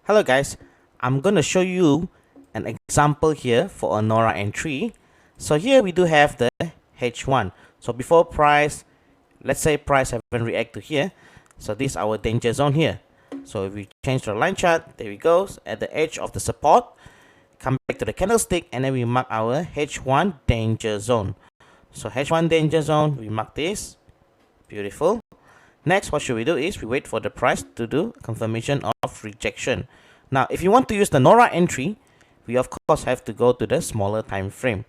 Hello guys, I'm going to show you an example here for a NORA entry. So here we do have the H1. So before price, let's say price haven't react to here. So this is our danger zone here. So if we change the line chart, there we go, at the edge of the support, come back to the candlestick and then we mark our H1 danger zone. So H1 danger zone, we mark this, beautiful. Next, what should we do is we wait for the price to do confirmation of rejection. Now, if you want to use the NORA entry, we of course have to go to the smaller time frame.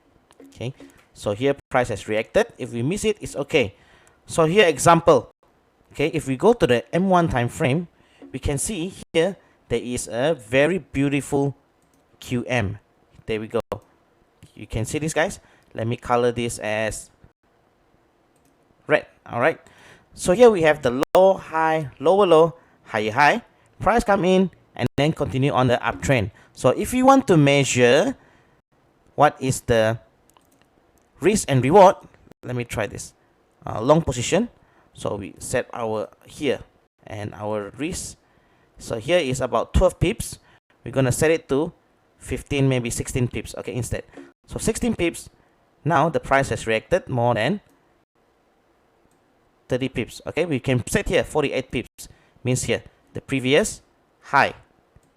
Okay, so here price has reacted. If we miss it, it's okay. So here example. Okay, if we go to the M1 time frame, we can see here there is a very beautiful QM. There we go. You can see this, guys. Let me color this as red. All right. So here we have the low, high, lower, low, higher, high. Price come in and then continue on the uptrend. So if you want to measure what is the risk and reward, let me try this. Long position. So we set our here and our risk. So here is about 12 pips. We're going to set it to 15, maybe 16 pips. Okay, instead. So 16 pips. Now the price has reacted more than 30 pips. Okay, we can set here 48 pips, means here the previous high.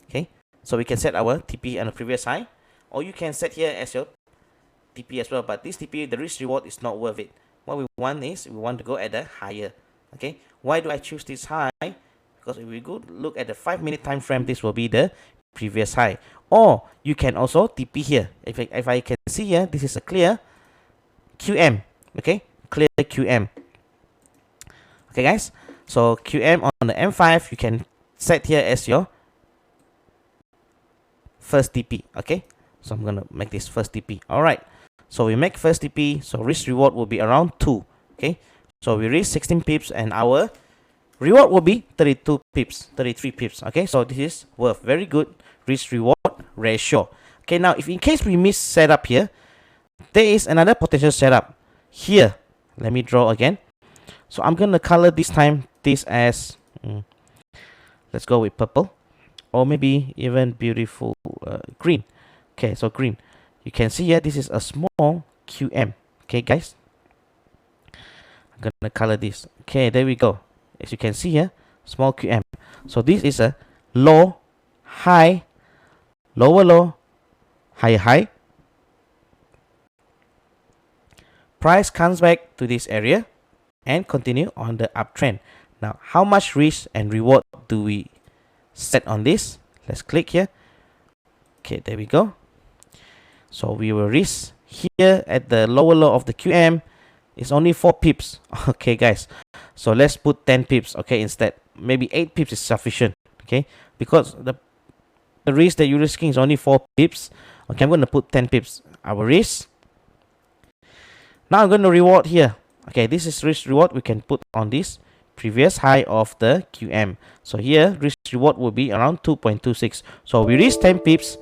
Okay, so we can set our TP on the previous high, or you can set here as your TP as well, but this TP, the risk reward is not worth it. What we want is we want to go at the higher. Okay, why do I choose this high? Because if we go look at the 5-minute time frame, this will be the previous high. Or you can also TP here. If I can see here, this is a clear QM. Okay, clear QM. Okay guys, so QM on the M5, you can set here as your first TP. Okay, so I'm gonna make this first TP. Alright, so we make first TP, so risk reward will be around 2. Okay, so we reach 16 pips and our reward will be 32 pips, 33 pips. Okay, so this is worth very good risk reward ratio. Okay, now if in case we miss setup here, there is another potential setup here. Let me draw again. So I'm going to color this time this as, let's go with purple, or maybe even beautiful green. Okay, so green. You can see here, this is a small QM. Okay, guys. I'm going to color this. Okay, there we go. As you can see here, small QM. So this is a low, high, lower low, higher high. Price comes back to this area and continue on the uptrend. Now, how much risk and reward do we set on this? Let's click here. Okay, there we go. So we will risk here at the lower low of the QM. It's only 4 pips. Okay, guys. So let's put 10 pips. Okay, instead, maybe 8 pips is sufficient. Okay, because the risk that you're risking is only 4 pips. Okay, I'm going to put 10 pips. Our risk. Now I'm going to reward here. Okay, this is risk reward we can put on this previous high of the QM. So here risk reward will be around 2.26. So we risk 10 pips.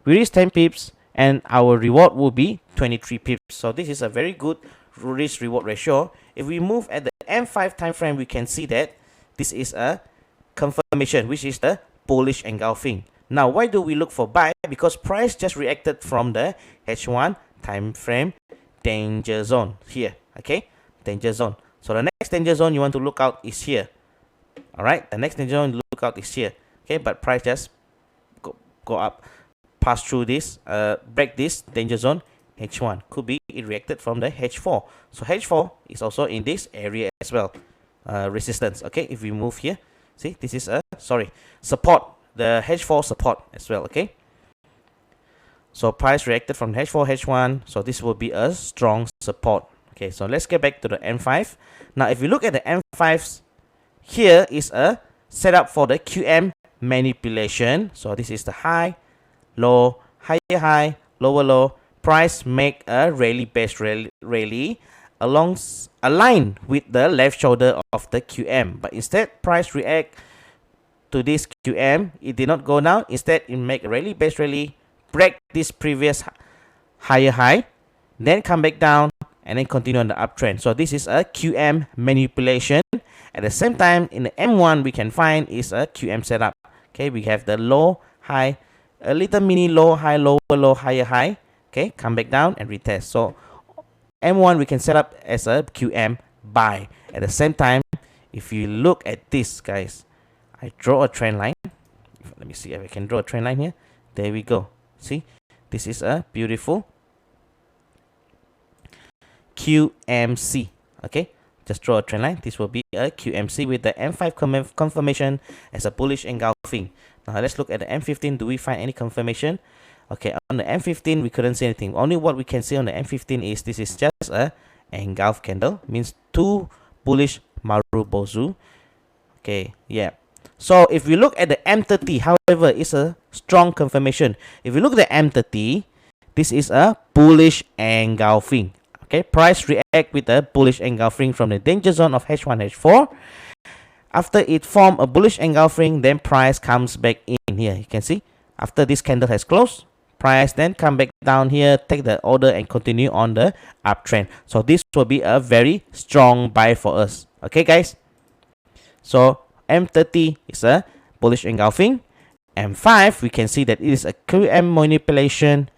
We risk 10 pips and our reward will be 23 pips. So this is a very good risk reward ratio. If we move at the M5 time frame, we can see that this is a confirmation, which is the bullish engulfing. Now, why do we look for buy? Because price just reacted from the H1 time frame danger zone here. Okay, danger zone. So the next danger zone you want to look out is here. All right, the next danger zone you look out is here. Okay, but price just go up, pass through this, break this danger zone H1. Could be it reacted from the H4. So H4 is also in this area as well. Resistance. Okay, if we move here, see this is a support. The H4 support as well. Okay. So price reacted from H4, H1. So this will be a strong support. Okay, so let's get back to the M5. Now, if you look at the M5s, here is a setup for the QM manipulation. So this is the high, low, higher high, lower low. Price make a rally-based rally aligned with the left shoulder of the QM. But instead, price react to this QM. It did not go down. Instead, it make a rally-based rally, break this previous higher high, then come back down, and then continue on the uptrend. So this is a QM manipulation. At the same time, in the M1, we can find is a QM setup. Okay, we have the low, high, a little mini low, high, lower, low, higher, high. Okay, come back down and retest. So M1 we can set up as a QM buy. At the same time, if you look at this, guys, I draw a trend line. Let me see if I can draw a trend line here. There we go. See, this is a beautiful QMC. Okay, just draw a trend line. This will be a QMC with the M5 confirmation as a bullish engulfing. Now let's look at the M15. Do we find any confirmation? Okay, on the M15 we couldn't see anything. Only what we can see on the M15 is this is just a engulf candle, means 2 bullish Marubozu. Okay, yeah. So if we look at the M30, however, it's a strong confirmation. If you look at the M30, this is a bullish engulfing. Okay, price react with a bullish engulfing from the danger zone of H1, H4. After it form a bullish engulfing, then price comes back in here. You can see after this candle has closed, price then come back down here, take the order and continue on the uptrend. So this will be a very strong buy for us. Okay, guys. So M30 is a bullish engulfing. M5 we can see that it is a QM manipulation.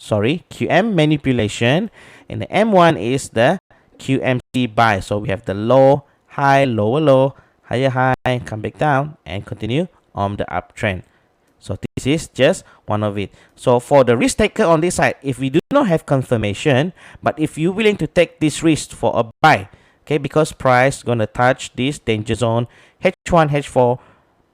QM manipulation. And the M1 is the QMC buy. So we have the low, high, lower low, higher high, come back down and continue on the uptrend. So this is just one of it. So for the risk taker on this side, if we do not have confirmation, but if you're willing to take this risk for a buy, okay, because price gonna touch this danger zone H1, H4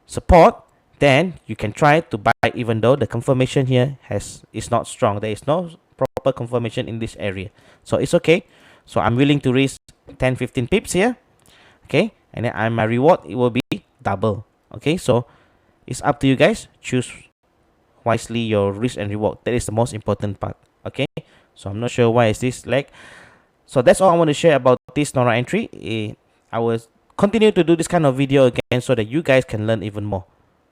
support, then you can try to buy even though the confirmation here is not strong. There is no proper confirmation in this area. So it's okay. So I'm willing to risk 10-15 pips here. Okay, and then my reward, it will be double. Okay, so it's up to you guys. Choose wisely your risk and reward. That is the most important part. Okay, so I'm not sure why is this like. So that's all I want to share about this Nora entry. I will continue to do this kind of video again so that you guys can learn even more.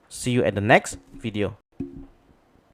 See you at the next video.